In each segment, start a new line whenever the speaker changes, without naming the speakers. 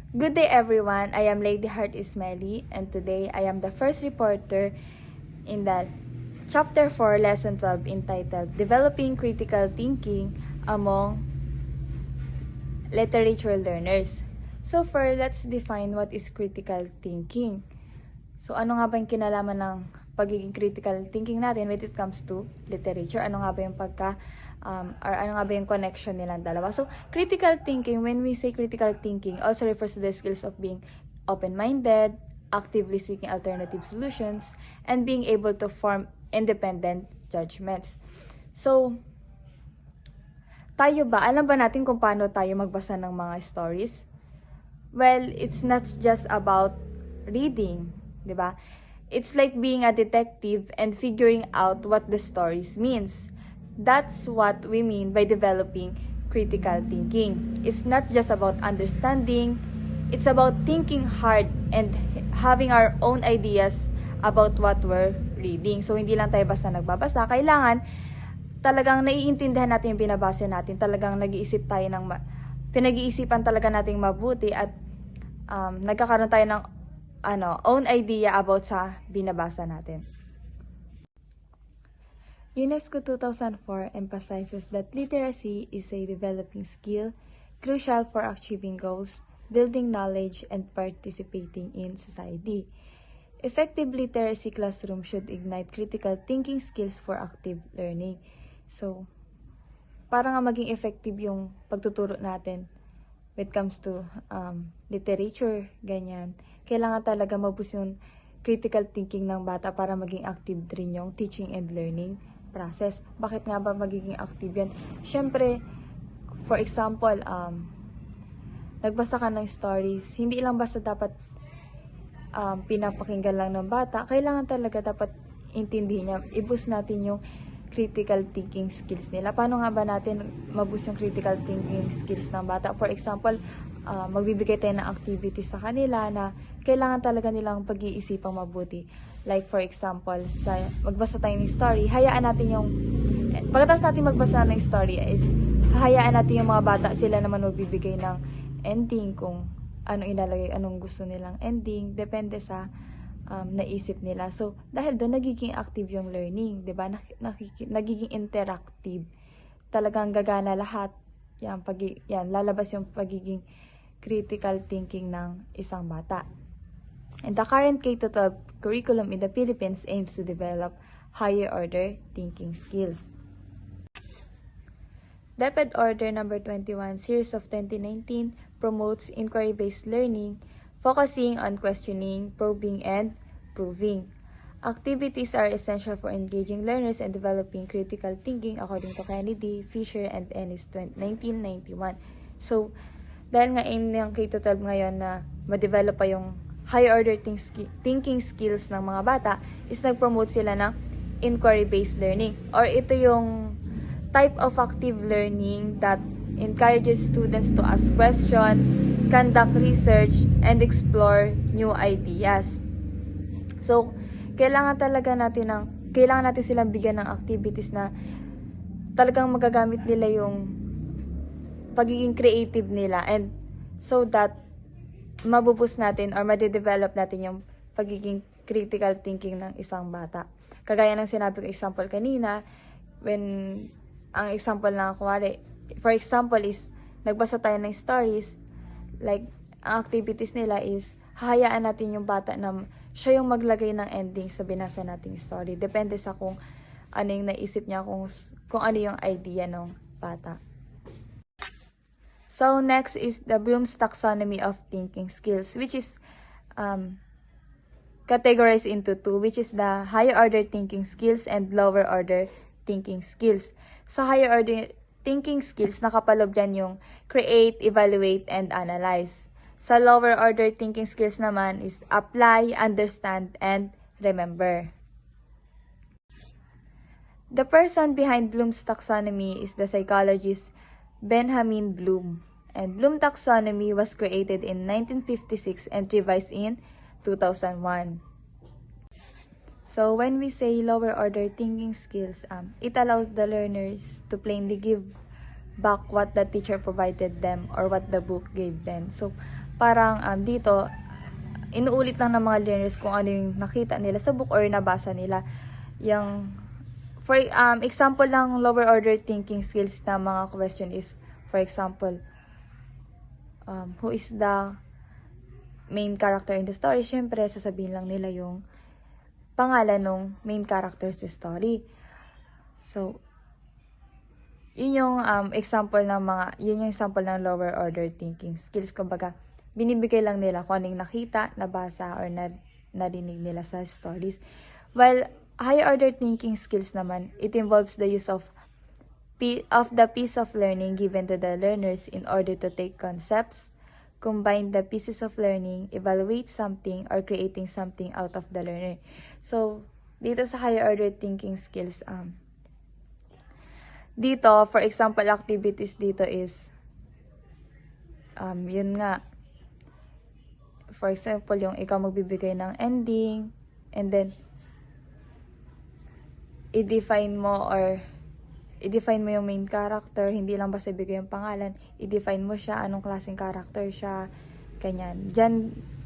Good day everyone, I am Lady Heart Ismaili and today I am the first reporter in the Chapter 4, Lesson 12 entitled Developing Critical Thinking Among Literature Learners. So first, let's define what is critical thinking. So ano nga ba yung kinalaman ng pagiging critical thinking natin when it comes to literature? Ano nga ba yung or ano nga ba yung connection nilang dalawa? So critical thinking, when we say critical thinking, also refers to the skills of being open-minded, actively seeking alternative solutions, and being able to form independent judgments. So, tayo ba, alam ba natin kung paano tayo magbasa ng mga stories? Well, it's not just about reading, di ba? It's like being a detective and figuring out what the stories means. That's what we mean by developing critical thinking. It's not just about understanding, it's about thinking hard and having our own ideas about what we're reading. So, hindi lang tayo basta nagbabasa. Kailangan talagang naiintindihan natin yung binabasa natin. Talagang nag-iisip tayo ng pinag-iisipan talaga nating mabuti at nagkakaroon tayo ng own idea about sa binabasa natin. UNESCO 2004 emphasizes that literacy is a developing skill crucial for achieving goals, building knowledge, and participating in society. Effective literacy classroom should ignite critical thinking skills for active learning. So, para nga maging effective yung pagtuturo natin when it comes to literature, ganyan. Kailangan talaga mabus yung critical thinking ng bata para maging active rin yung teaching and learning process. Bakit nga ba magiging active yan? Siyempre, for example, nagbasa ka ng stories, hindi lang basta dapat pinapakinggan lang ng bata, kailangan talaga dapat intindihin niya, i-boost natin yung critical thinking skills nila. Paano nga ba natin maboost yung critical thinking skills ng bata? For example, magbibigay tayo ng activities sa kanila na kailangan talaga nilang pag-iisipang mabuti. Like for example, magbasa tayo ng story, hayaan natin pagkatapos natin magbasa ng story is, hayaan natin yung mga bata, sila naman magbibigay ng ending kung anong gusto nilang ending, depende sa naisip nila. So, dahil doon, nagiging active yung learning, di ba? Nagiging interactive. Talagang gagana lahat. Lalabas yung pagiging critical thinking ng isang bata. And the current K-12 curriculum in the Philippines aims to develop higher order thinking skills. DepEd Order Number 21, Series of 2019, promotes inquiry-based learning, focusing on questioning, probing, and proving. Activities are essential for engaging learners and developing critical thinking according to Kennedy, Fisher, and Ennis 1991. So, dahil nga aim ng K-12 ngayon na ma-develop pa yung higher order thinking skills ng mga bata, is nag-promote sila ng inquiry-based learning. Or ito yung type of active learning that encourages students to ask questions, conduct research, and explore new ideas. So, kailangan natin silang bigyan ng activities na talagang magagamit nila yung pagiging creative nila, and so that mabubus natin or madedevelop natin yung pagiging critical thinking ng isang bata. Kagaya ng sinabi ko example kanina, ang example na for example is, nagbasa tayo ng stories, like, ang activities nila is, hahayaan natin yung bata na siya yung maglagay ng ending sa binasa nating story. Depende sa kung ano yung naisip niya, kung ano yung idea ng bata. So, next is the Bloom's Taxonomy of Thinking Skills, which is categorized into two, which is the higher order thinking skills and lower order thinking skills. Sa higher order thinking skills, nakapaloob dyan yung create, evaluate, and analyze. Sa lower order thinking skills naman is apply, understand, and remember. The person behind Bloom's taxonomy is the psychologist Benjamin Bloom. And Bloom taxonomy was created in 1956 and revised in 2001. So when we say lower order thinking skills, it allows the learners to plainly give back what the teacher provided them or what the book gave them. So parang dito, inuulit lang ng mga learners kung ano yung nakita nila sa book or nabasa nila. Yung, for example ng lower order thinking skills na mga question is, for example, who is the main character in the story? Syempre, sasabihin lang nila yung pangalan ng main character sa story. So, yun yung example ng lower order thinking skills. Kumbaga, binibigay lang nila kung anong nakita, nabasa, or narinig nila sa stories. While higher order thinking skills naman, it involves the use of the piece of learning given to the learners in order to take concepts, combine the pieces of learning, evaluate something, or creating something out of the learner. So, dito sa higher order thinking skills, dito, for example, activities dito is, yun nga, for example, yung ikaw magbibigay ng ending, and then, i-define mo yung main character, hindi lang basta ibigay yung pangalan, i-define mo siya, anong klaseng character siya, ganyan.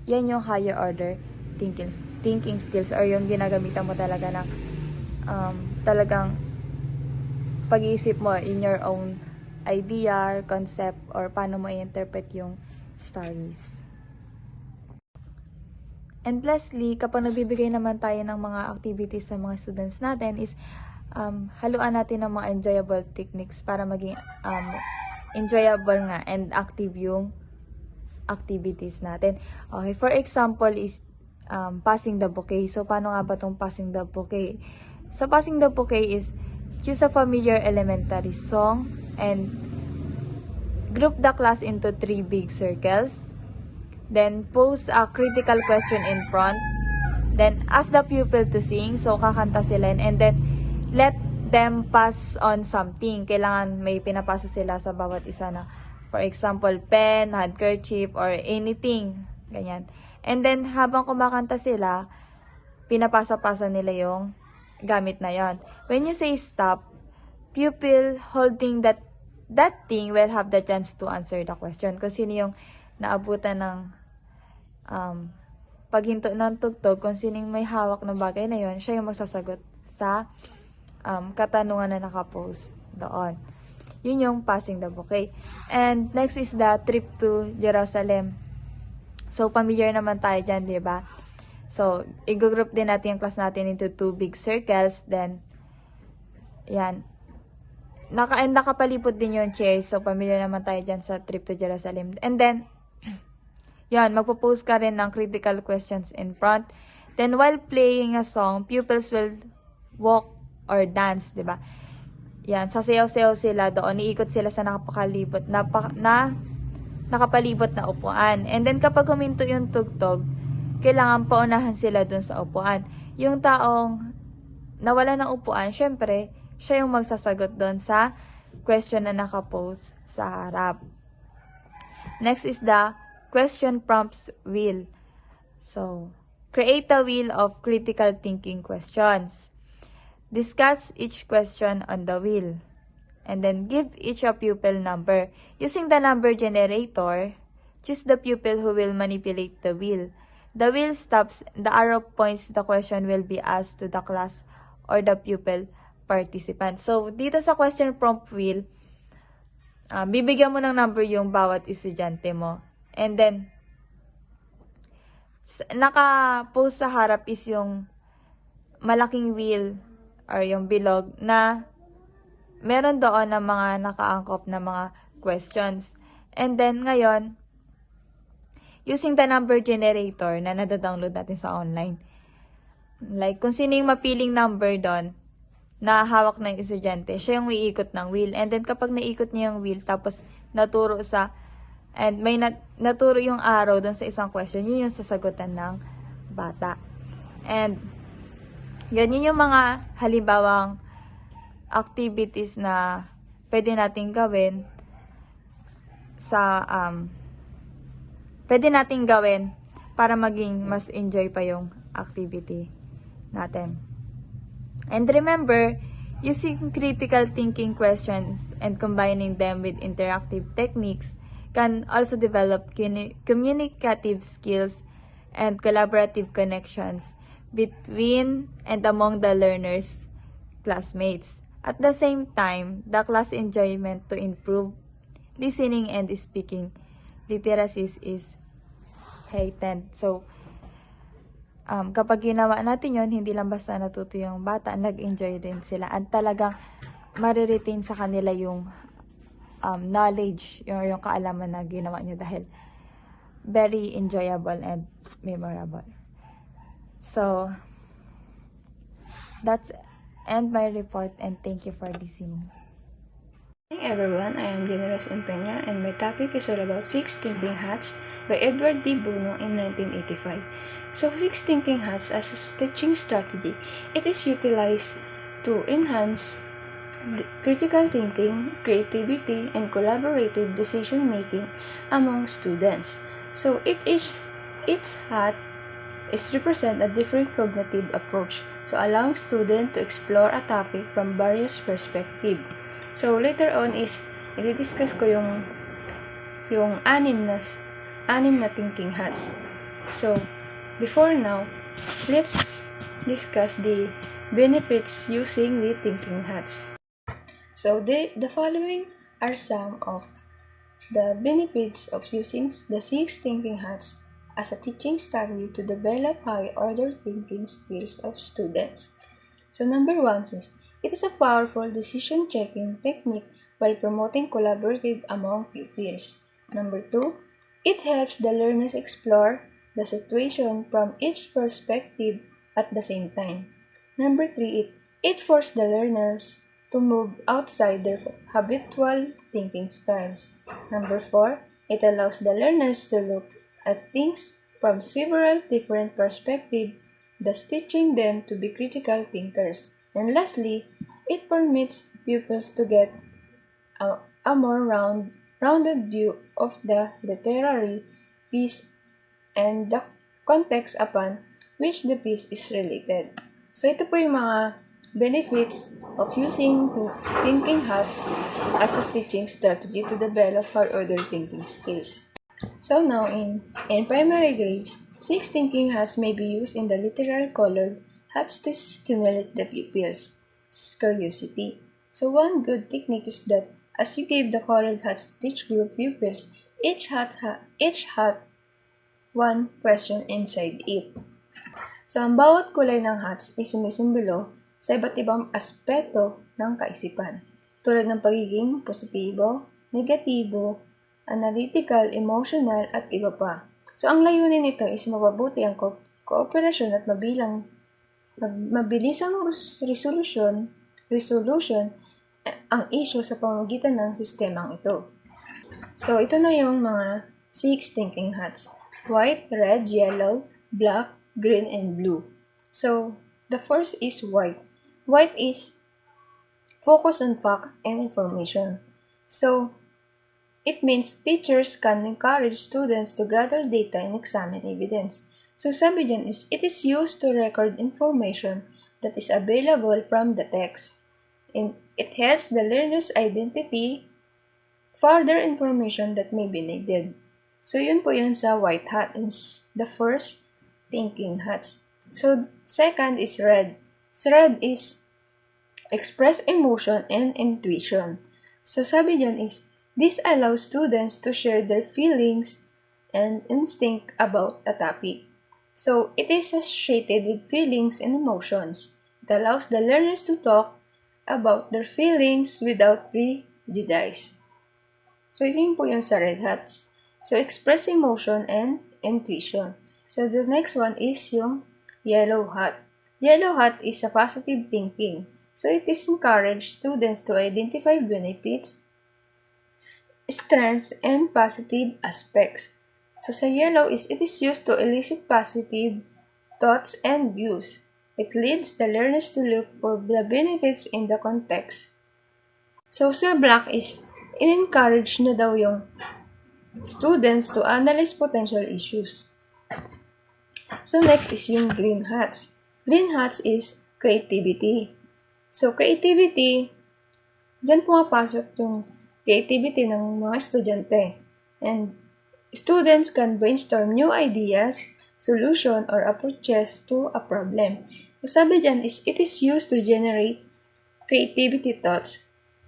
Yan yung higher order thinking skills, or yung ginagamitan mo talaga ng, talagang, pag-iisip mo in your own idea, concept, or paano mo i-interpret yung stories. And lastly, kapag nagbibigay naman tayo ng mga activities sa mga students natin is haluan natin ng mga enjoyable techniques para maging enjoyable nga and active yung activities natin. Okay, for example is passing the bouquet. So, paano nga ba itong passing the bouquet? So, passing the bouquet is choose a familiar elementary song and group the class into 3 big circles. Then, pose a critical question in front. Then, ask the pupil to sing. So, kakanta sila. And then, let them pass on something. Kailangan may pinapasa sila sa bawat isa na, for example, pen, handkerchief, or anything. Ganyan. And then, habang kumakanta sila, pinapasa-pasa nila yung gamit na yon. When you say stop, pupil holding that thing will have the chance to answer the question. Kung sino yung naabutan ng paghinto ng tugtog, kung sino yung may hawak ng bagay na yon, siya yung magsasagot sa katanungan na nakapose doon. Yun yung passing the bouquet. And next is the trip to Jerusalem. So, familiar naman tayo dyan, di ba? So, i-group din natin yung class natin into 2 big circles. Then, yan. Nakapalipot din yung chairs. So, familiar naman tayo dyan sa trip to Jerusalem. And then, yan, magpo-pose ka rin ng critical questions in front. Then, while playing a song, pupils will walk or dance, di ba? Yan, sasayaw-sayaw sila doon. Iikot sila sa nakapalibot na upuan. And then, kapag huminto yung tugtog, kailangan paunahan sila dun sa upuan. Yung taong nawala ng upuan, syempre, siya yung magsasagot dun sa question na nakapose sa harap. Next is the question prompts wheel. So, create a wheel of critical thinking questions. Discuss each question on the wheel. And then, give each a pupil number. Using the number generator, choose the pupil who will manipulate the wheel. The wheel stops, the arrow points the question will be asked to the class or the pupil participant. So, dito sa question prompt wheel, bibigyan mo ng number yung bawat estudyante mo. And then, naka-post sa harap is yung malaking wheel or yung bilog na meron doon ng mga nakaangkop na mga questions. And then, ngayon, using the number generator na nadadownload natin sa online. Like, kung sino yung mapiling number doon na hawak ng estudyante, siya yung iikot ng wheel. And then, kapag naikot niya yung wheel, tapos naturo may naturo yung arrow doon sa isang question, yun yung sasagutan ng bata. And, yun yung mga halimbawang activities na pwede nating gawin para maging mas enjoy pa yung activity natin. And remember, using critical thinking questions and combining them with interactive techniques can also develop communicative skills and collaborative connections between and among the learners' classmates. At the same time, the class enjoyment to improve listening and speaking literacies is heightened. So, kapag ginawa natin yon, hindi lang basta natuto yung bata, nag-enjoy din sila. At talagang mariretain sa kanila yung knowledge, yung kaalaman na ginawa nyo dahil very enjoyable and memorable. So, that's end my report and thank you for listening.
Hi everyone, I am Generous Empeña and my topic is all about Six Thinking Hats by Edward D. Bruno in 1985. So, Six Thinking Hats as a teaching strategy, it is utilized to enhance critical thinking, creativity, and collaborative decision-making among students. So, each hat is represent a different cognitive approach, so allowing students to explore a topic from various perspectives. So, later on is, i-discuss ko yung anim na thinking hats. So, before now, let's discuss the benefits using the thinking hats. So, the following are some of the benefits of using the Six Thinking Hats as a teaching strategy to develop high-order thinking skills of students. So, number one is, it is a powerful decision-checking technique while promoting collaborative among pupils. Number two, it helps the learners explore the situation from each perspective at the same time. Number three, it forces the learners to move outside their habitual thinking styles. Number four, it allows the learners to look at things from several different perspectives, thus teaching them to be critical thinkers. And lastly, it permits pupils to get a more rounded view of the literary piece and the context upon which the piece is related. So ito po yung mga benefits of using thinking hats as a teaching strategy to develop high-order thinking skills. So now in primary grades, Six Thinking Hats may be used in the literal colored hats to stimulate the pupils' curiosity. So one good technique is that as you give the colored hats to each group pupils, each hat one question inside it. So, ang bawat kulay ng hats ay sumisimbolo sa iba't ibang aspeto ng kaisipan, tulad ng pagiging positibo, negatibo, analytical, emotional, at iba pa. So, ang layunin nito is mapabuti ang kooperasyon at mabilisang resolution ang issue sa pamamagitan ng sistemang ito. So, ito na yung mga Six Thinking Hats: white, red, yellow, black, green, and blue. So, the first is white. White is focus on facts and information. So, it means teachers can encourage students to gather data and examine evidence. So, sabi dyan is, it is used to record information that is available from the text. And it helps the learner's identity further information that may be needed. So, yun po yun sa white hat is the first thinking hats. So, second is red. So, red is express emotion and intuition. So, sabi dyan is, this allows students to share their feelings and instinct about a topic. So, it is associated with feelings and emotions. It allows the learners to talk about their feelings without prejudice. So, yun po yung sa red hats. So, express emotion and intuition. So, the next one is yung yellow hat. Yellow hat is a positive thinking. So, it is encourage students to identify benefits, strengths, and positive aspects. So, sa yellow is it is used to elicit positive thoughts and views. It leads the learners to look for the benefits in the context. So, sa black is in-encourage na daw yung students to analyze potential issues. So, next is yung green hats. Green hats is creativity. So, creativity, dyan pumapasok yung creativity ng mga estudyante. and students can brainstorm new ideas, solution, or approaches to a problem. So sabi dyan is, it is used to generate creativity thoughts,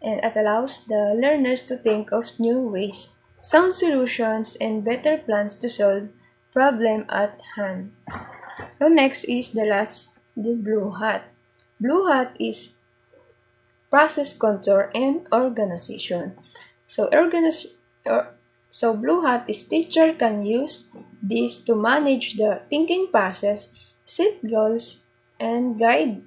and it allows the learners to think of new ways, sound solutions, and better plans to solve problem at hand. So next is the blue hat. Blue hat is process control and organization. So blue hat is teacher can use this to manage the thinking process, set goals, and guide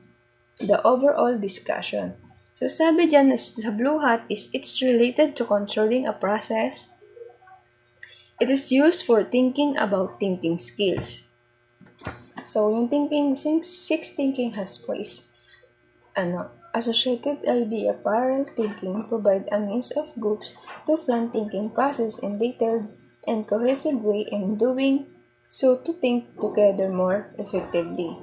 the overall discussion. So sabi dyan sa blue hat is it's related to controlling a process. It is used for thinking about thinking skills. So yung six thinking hats po is associated idea parallel thinking provide a means of groups to plan thinking process in detailed and cohesive way in doing so to think together more effectively.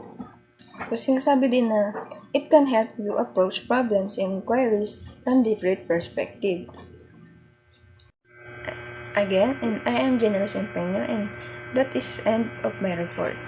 So sinasabi din na it can help you approach problems and inquiries from different perspective. Again, and I am Generous Empeño, and that is end of my report.